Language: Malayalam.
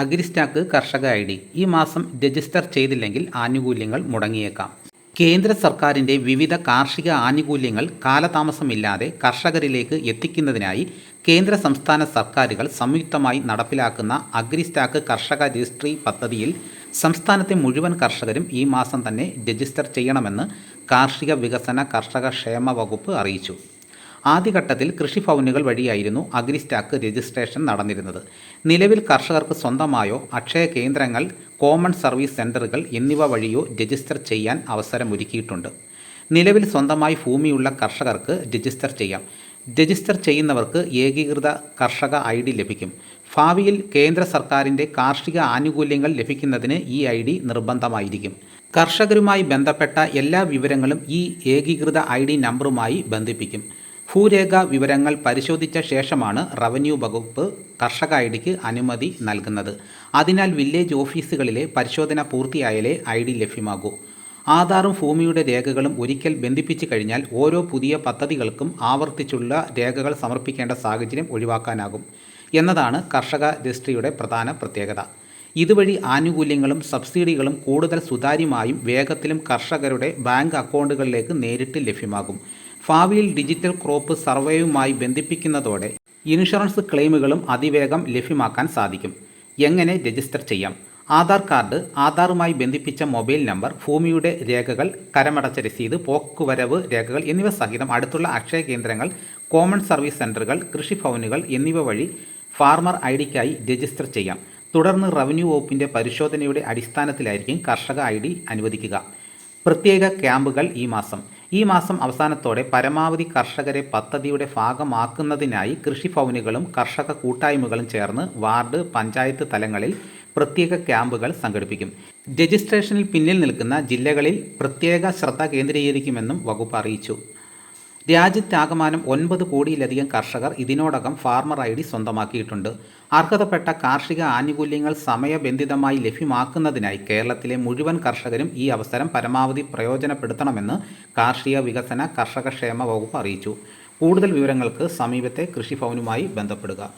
അഗ്രിസ്റ്റാക്ക് കർഷക ഐ.ഡി. ഈ മാസം രജിസ്റ്റർ ചെയ്തില്ലെങ്കിൽ ആനുകൂല്യങ്ങൾ മുടങ്ങിയേക്കാം. കേന്ദ്ര സർക്കാരിൻ്റെ വിവിധ കാർഷിക ആനുകൂല്യങ്ങൾ കാലതാമസമില്ലാതെ കർഷകരിലേക്ക് എത്തിക്കുന്നതിനായി കേന്ദ്ര സംസ്ഥാന സർക്കാരുകൾ സംയുക്തമായി നടപ്പിലാക്കുന്ന അഗ്രിസ്റ്റാക്ക് കർഷക രജിസ്ട്രി പദ്ധതിയിൽ സംസ്ഥാനത്തെ മുഴുവൻ കർഷകരും ഈ മാസം തന്നെ രജിസ്റ്റർ ചെയ്യണമെന്ന് കാർഷിക വികസന കർഷക ക്ഷേമ വകുപ്പ് അറിയിച്ചു. ആദ്യഘട്ടത്തിൽ കൃഷിഭവനുകൾ വഴിയായിരുന്നു അഗ്രിസ്റ്റാക്ക് രജിസ്ട്രേഷൻ നടന്നിരുന്നത്. നിലവിൽ കർഷകർക്ക് സ്വന്തമായോ അക്ഷയ കേന്ദ്രങ്ങൾ, കോമൺ സർവീസ് സെൻ്ററുകൾ എന്നിവ വഴിയോ രജിസ്റ്റർ ചെയ്യാൻ അവസരമൊരുക്കിയിട്ടുണ്ട്. നിലവിൽ സ്വന്തമായി ഭൂമിയുള്ള കർഷകർക്ക് രജിസ്റ്റർ ചെയ്യാം. രജിസ്റ്റർ ചെയ്യുന്നവർക്ക് ഏകീകൃത കർഷക ഐ.ഡി. ലഭിക്കും. ഭാവിയിൽ കേന്ദ്ര സർക്കാരിൻ്റെ കാർഷിക ആനുകൂല്യങ്ങൾ ലഭിക്കുന്നതിന് ഈ ഐ.ഡി. നിർബന്ധമായിരിക്കും. കർഷകരുമായി ബന്ധപ്പെട്ട എല്ലാ വിവരങ്ങളും ഈ ഏകീകൃത ഐ.ഡി. നമ്പറുമായി ബന്ധിപ്പിക്കും. ഭൂരേഖ വിവരങ്ങൾ പരിശോധിച്ച ശേഷമാണ് റവന്യൂ വകുപ്പ് കർഷക ഐ.ഡിക്ക് അനുമതി നൽകുന്നത്. അതിനാൽ വില്ലേജ് ഓഫീസുകളിലെ പരിശോധന പൂർത്തിയായാലേ ഐ.ഡി. ലഭ്യമാകൂ. ആധാറും ഭൂമിയുടെ രേഖകളും ഒരിക്കൽ ബന്ധിപ്പിച്ചു കഴിഞ്ഞാൽ ഓരോ പുതിയ പദ്ധതികൾക്കും ആവർത്തിച്ചുള്ള രേഖകൾ സമർപ്പിക്കേണ്ട സാഹചര്യം ഒഴിവാക്കാനാകും എന്നതാണ് കർഷക രജിസ്ട്രിയുടെ പ്രധാന പ്രത്യേകത. ഇതുവഴി ആനുകൂല്യങ്ങളും സബ്സിഡികളും കൂടുതൽ സുതാര്യമായും വേഗത്തിലും കർഷകരുടെ ബാങ്ക് അക്കൗണ്ടുകളിലേക്ക് നേരിട്ട് ലഭ്യമാകും. ഭാവിയിൽ ഡിജിറ്റൽ ക്രോപ്പ് സർവേയുമായി ബന്ധിപ്പിക്കുന്നതോടെ ഇൻഷുറൻസ് ക്ലെയിമുകളും അതിവേഗം ലഭ്യമാക്കാൻ സാധിക്കും. എങ്ങനെ രജിസ്റ്റർ ചെയ്യാം? ആധാർ കാർഡ്, ആധാറുമായി ബന്ധിപ്പിച്ച മൊബൈൽ നമ്പർ, ഭൂമിയുടെ രേഖകൾ, കരമടച്ച രസീത്, പോക്കുവരവ് രേഖകൾ എന്നിവ സഹിതം അടുത്തുള്ള അക്ഷയ കേന്ദ്രങ്ങൾ, കോമൺ സർവീസ് സെൻ്ററുകൾ, കൃഷിഭവനുകൾ എന്നിവ വഴി ഫാർമർ ഐ.ഡിക്കായി രജിസ്റ്റർ ചെയ്യാം. തുടർന്ന് റവന്യൂ വകുപ്പിൻ്റെ പരിശോധനയുടെ അടിസ്ഥാനത്തിലായിരിക്കും കർഷക ഐ.ഡി. അനുവദിക്കുക. പ്രത്യേക ക്യാമ്പുകൾ ഈ മാസം അവസാനത്തോടെ പരമാവധി കർഷകരെ പദ്ധതിയുടെ ഭാഗമാക്കുന്നതിനായി കൃഷിഭവനുകളും കർഷക കൂട്ടായ്മകളും ചേർന്ന് വാർഡ്, പഞ്ചായത്ത് തലങ്ങളിൽ പ്രത്യേക ക്യാമ്പുകൾ സംഘടിപ്പിക്കും. രജിസ്ട്രേഷനിൽ പിന്നിൽ നിൽക്കുന്ന ജില്ലകളിൽ പ്രത്യേക ശ്രദ്ധ കേന്ദ്രീകരിക്കുമെന്നും വകുപ്പ് അറിയിച്ചു. രാജ്യത്താകമാനം 9 കോടിയിലധികം കർഷകർ ഇതിനോടകം ഫാർമർ ഐ.ഡി. സ്വന്തമാക്കിയിട്ടുണ്ട്. അർഹതപ്പെട്ട കാർഷിക ആനുകൂല്യങ്ങൾ സമയബന്ധിതമായി ലഭ്യമാക്കുന്നതിനായി കേരളത്തിലെ മുഴുവൻ കർഷകരും ഈ അവസരം പരമാവധി പ്രയോജനപ്പെടുത്തണമെന്ന് കാർഷിക വികസന കർഷക ക്ഷേമ വകുപ്പ് അറിയിച്ചു. കൂടുതൽ വിവരങ്ങൾക്ക് സമീപത്തെ കൃഷിഭവനുമായി ബന്ധപ്പെടുക.